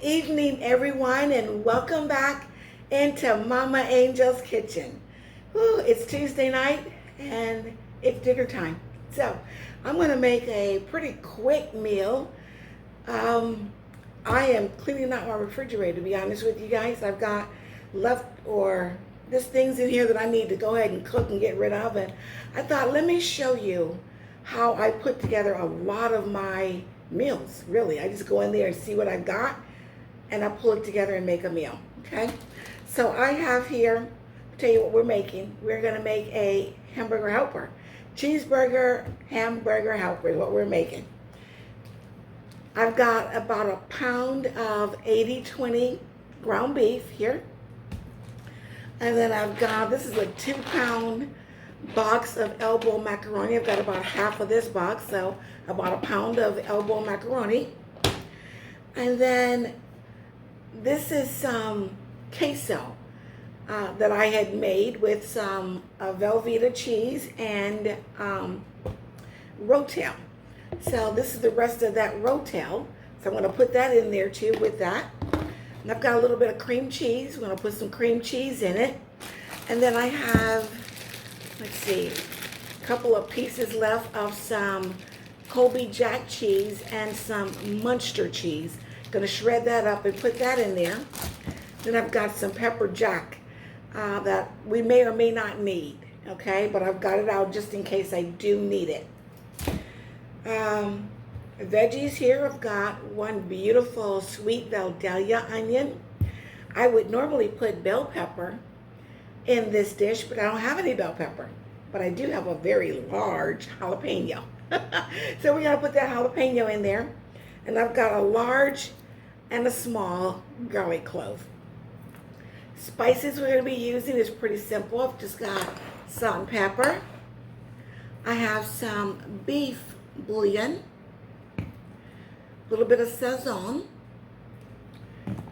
evening, everyone, and welcome back into Mama Angel's Kitchen. It's Tuesday night and it's dinner time. So I'm going to make a pretty quick meal. I am cleaning out my refrigerator, to be honest with you guys. I've got just things in here that I need to go ahead and cook and get rid of. And I thought, let me show you how I put together a lot of my meals. Really, I just go in there and see what I've got and I pull it together and make a meal. Okay, so I have here, I'll tell you what we're making. We're going to make a hamburger helper. Cheeseburger hamburger helper is what we're making. I've got about a pound of 80-20 ground beef here. And then I've got, this is a 2-pound box of elbow macaroni. I've got about half of this box, so about a pound of elbow macaroni. And then this is some queso that I had made with some Velveeta cheese and Rotel. So this is the rest of that Rotel. So I'm going to put that in there too with that. And I've got a little bit of cream cheese. I'm going to put some cream cheese in it. And then I have, let's see, a couple of pieces left of some Colby Jack cheese and some Munster cheese. Going to shred that up and put that in there. Then I've got some pepper jack that we may or may not need, okay? But I've got it out just in case I do need it. Veggies here, I've got one beautiful sweet Vidalia onion. I would normally put bell pepper in this dish, but I don't have any bell pepper. But I do have a very large jalapeno. So we're going to put that jalapeno in there. And I've got a large and a small garlic clove. Spices we're going to be using is pretty simple. I've just got salt and pepper. I have some beef bouillon, a little bit of sazon,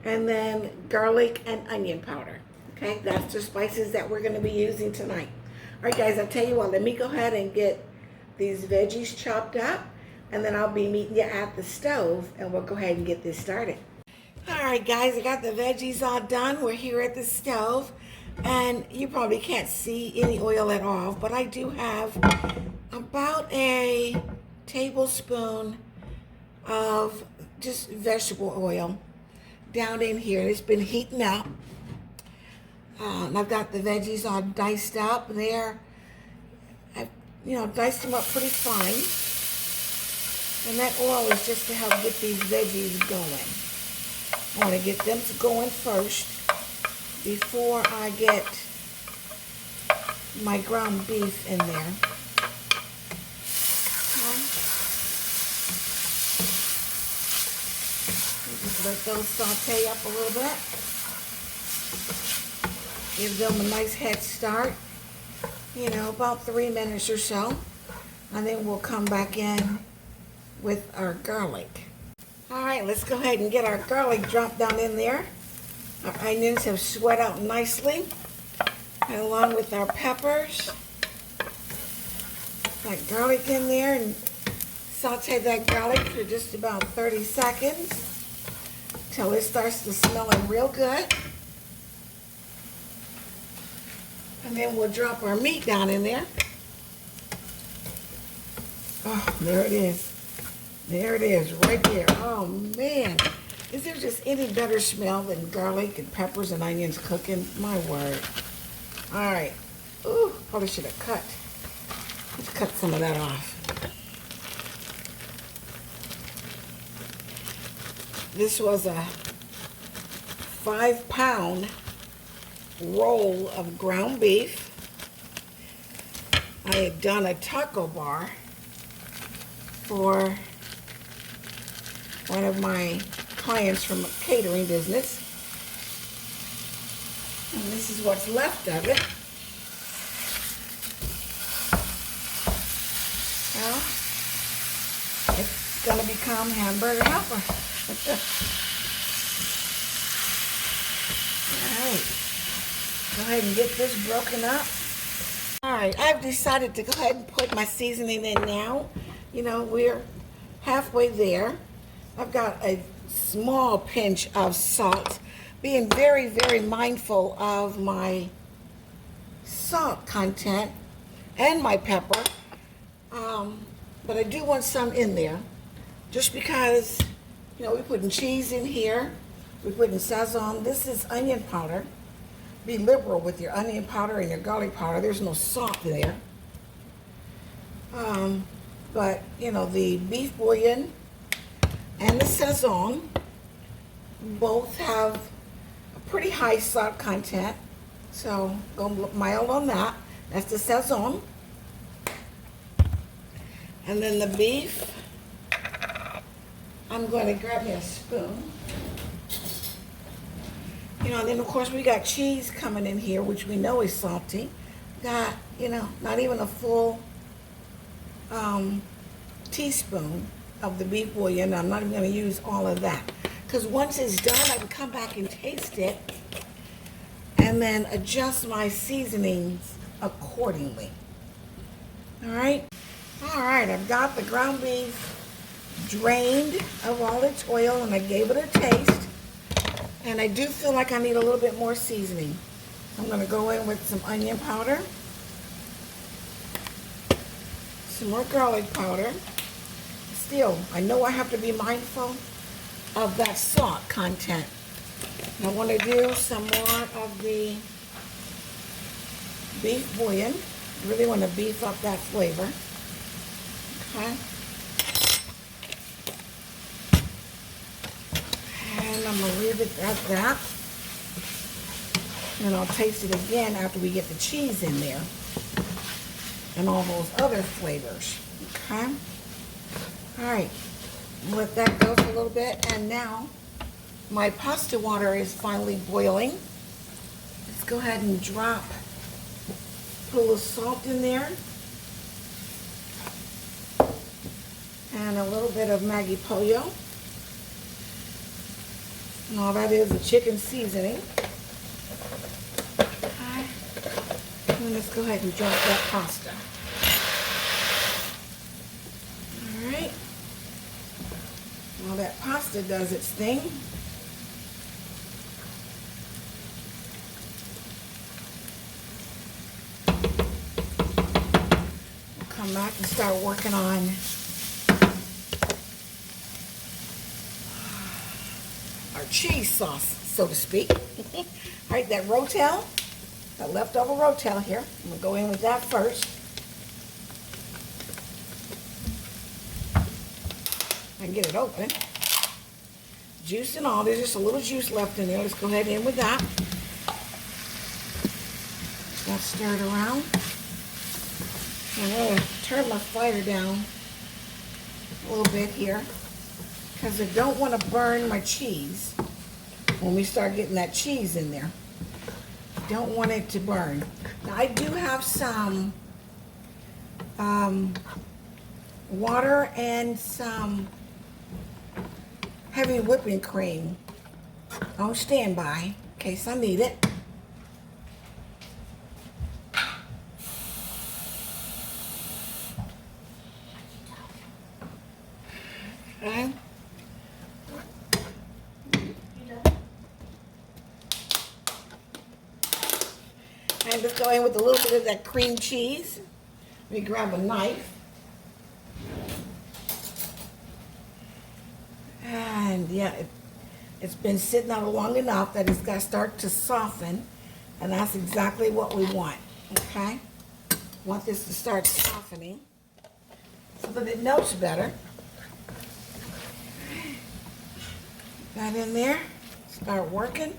and then garlic and onion powder. Okay, that's the spices that we're going to be using tonight. All right, guys, I'll tell you what, let me go ahead and get these veggies chopped up, and then I'll be meeting you at the stove, and we'll go ahead and get this started. All right, guys, I got the veggies all done. We're here at the stove, and you probably can't see any oil at all, but I do have about a tablespoon of just vegetable oil down in here. It's been heating up. And I've got the veggies all diced up there. I've, diced them up pretty fine. And that oil is just to help get these veggies going. I want to get them going first before I get my ground beef in there. Just let those saute up a little bit. Give them a nice head start. About 3 minutes or so. And then we'll come back in with our garlic. All right, let's go ahead and get our garlic dropped down in there. Our onions have sweat out nicely, and along with our peppers. That garlic in there, and saute that garlic for just about 30 seconds until it starts to smelling real good. And then we'll drop our meat down in there. Oh, there it is. There it is, right there. Oh, man. Is there just any better smell than garlic and peppers and onions cooking? My word. All right. Ooh, probably should have cut. Let's cut some of that off. This was a 5-pound roll of ground beef. I had done a taco bar for one of my clients from a catering business. And this is what's left of it. Well, it's going to become hamburger helper. All right. Go ahead and get this broken up. All right, I've decided to go ahead and put my seasoning in now. We're halfway there. I've got a small pinch of salt, being very, very mindful of my salt content and my pepper. But I do want some in there just because, you know, we're putting cheese in here. We're putting sazon. This is onion powder. Be liberal with your onion powder and your garlic powder. There's no salt there. But, you know, the beef bouillon and the sazon both have a pretty high salt content. So go mild on that. That's the sazon. And then the beef, I'm going to grab me a spoon. You know, and then of course we got cheese coming in here, which we know is salty. Got, you know, not even a full teaspoon of the beef bouillon. I'm not even going to use all of that. Because once it's done, I can come back and taste it and then adjust my seasonings accordingly. All right? All right, I've got the ground beef drained of all its oil and I gave it a taste. And I do feel like I need a little bit more seasoning. I'm going to go in with some onion powder, some more garlic powder. Still, I know I have to be mindful of that salt content. I want to do some more of the beef bouillon. Really want to beef up that flavor. Okay. And I'm going to leave it at that. And I'll taste it again after we get the cheese in there. And all those other flavors. Okay. All right. Let that go for a little bit. And now my pasta water is finally boiling. Let's go ahead and put a little salt in there. And a little bit of Maggi Pollo. And all that is a chicken seasoning. Okay. And let's go ahead and drop that pasta. All right. While that pasta does its thing, we'll come back and start working on our cheese sauce, so to speak. All right, that Rotel, that leftover Rotel here. I'm going to go in with that first. I can get it open. Juice and all. There's just a little juice left in there. Let's go ahead in with that. Got stirred around. I'm going to turn my fire down a little bit here because I don't want to burn my cheese when we start getting that cheese in there. I don't want it to burn. Now I do have some water and some heavy whipping cream on standby in case I need it. Okay. And just go in with a little bit of that cream cheese. Let me grab a knife. And yeah, it's been sitting out long enough that it's got to start to soften. And that's exactly what we want. Okay? Want this to start softening so that it melts better. That in there. Start working.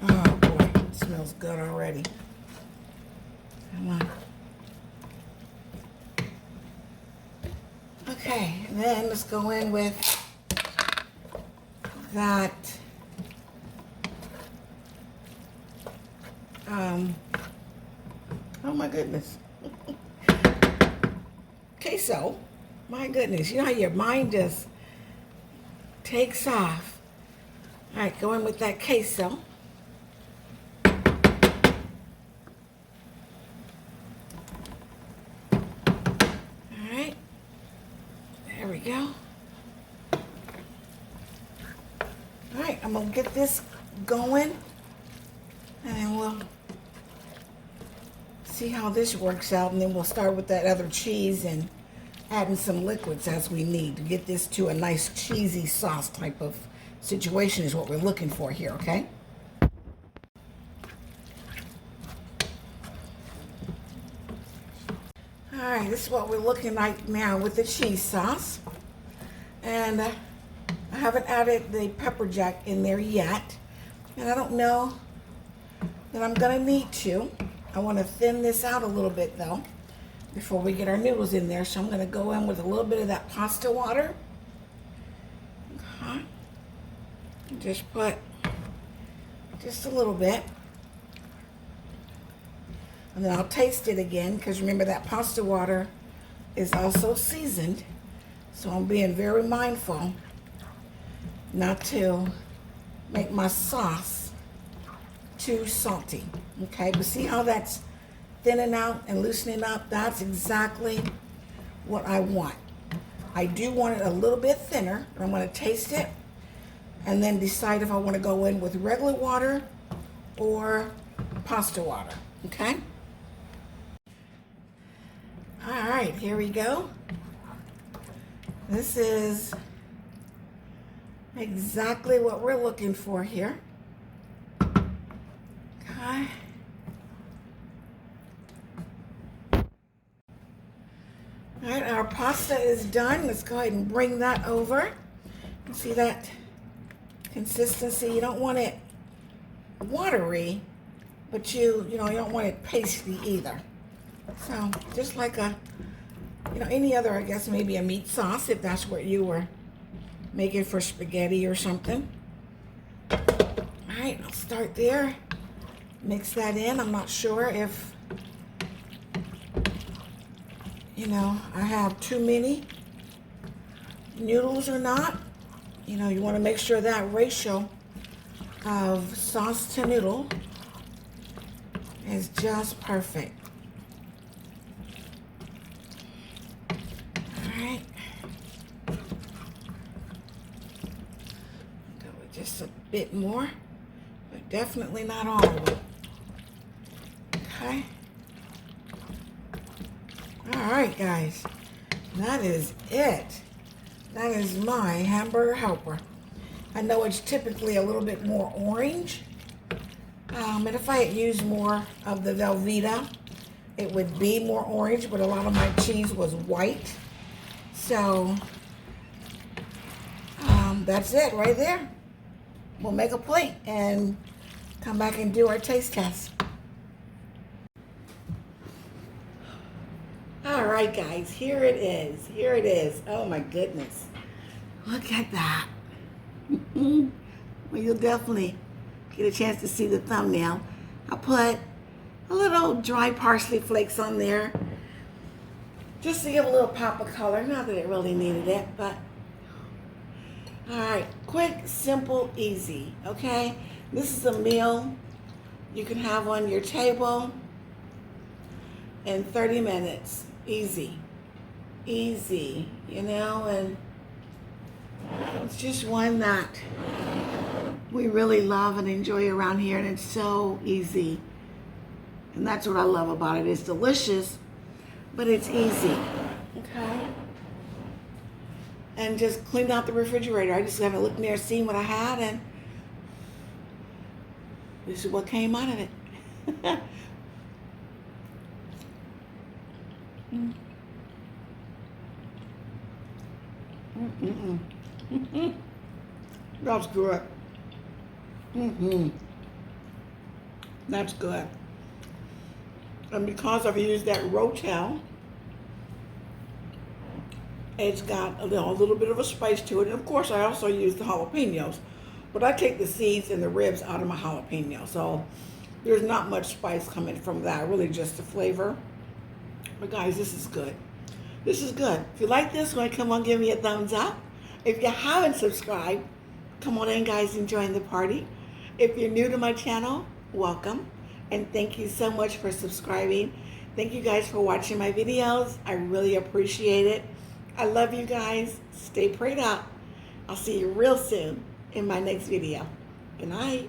Oh boy, it smells good already. Come on. Okay, and then let's go in with that oh my goodness. Queso. My goodness, you know how your mind just takes off. All right, go in with that queso. All right. go. All right, I'm gonna get this going, and then we'll see how this works out, and then we'll start with that other cheese and adding some liquids as we need to get this to a nice cheesy sauce type of situation is what we're looking for here, okay? All right, this is what we're looking like now with the cheese sauce. And I haven't added the pepper jack in there yet. And I don't know that I'm gonna need to. I wanna thin this out a little bit though before we get our noodles in there. So I'm gonna go in with a little bit of that pasta water. Okay. Just put just a little bit. And then I'll taste it again, because remember that pasta water is also seasoned. So I'm being very mindful not to make my sauce too salty. Okay, but see how that's thinning out and loosening up? That's exactly what I want. I do want it a little bit thinner. I'm going to taste it and then decide if I want to go in with regular water or pasta water. Okay? All right, here we go. This is exactly what we're looking for here. Okay. All right, our pasta is done. Let's go ahead and bring that over. You see that consistency? You don't want it watery, but you don't want it pasty either. So just like any other, I guess maybe a meat sauce, if that's what you were making for spaghetti or something. All right, I'll start there. Mix that in. I'm not sure if, I have too many noodles or not. You want to make sure that ratio of sauce to noodle is just perfect. Alright. Go with just a bit more, but definitely not all of it. Okay. Alright, guys. That is it. That is my hamburger helper. I know it's typically a little bit more orange. And if I had used more of the Velveeta, it would be more orange, but a lot of my cheese was white. So, that's it right there. We'll make a plate and come back and do our taste test. All right, guys, here it is. Here it is. Oh my goodness. Look at that. Well, you'll definitely get a chance to see the thumbnail. I put a little dry parsley flakes on there just to give a little pop of color. Not that it really needed it, but all right, quick, simple, easy, okay? This is a meal you can have on your table in 30 minutes. Easy, and it's just one that we really love and enjoy around here, and it's so easy. And that's what I love about it. It's delicious, but it's easy, okay? And just cleaned out the refrigerator. I just haven't looked in there, seen what I had, and this is what came out of it. That's good. That's good. And because I've used that Rotel, it's got a little bit of a spice to it. And of course, I also use the jalapenos, but I take the seeds and the ribs out of my jalapeno. So there's not much spice coming from that, really just the flavor. But guys, this is good. This is good. If you like this one, come on, give me a thumbs up. If you haven't subscribed, come on in, guys, and join the party. If you're new to my channel, welcome. And thank you so much for subscribing. Thank you guys for watching my videos. I really appreciate it. I love you guys. Stay prayed up. I'll see you real soon in my next video. Good night.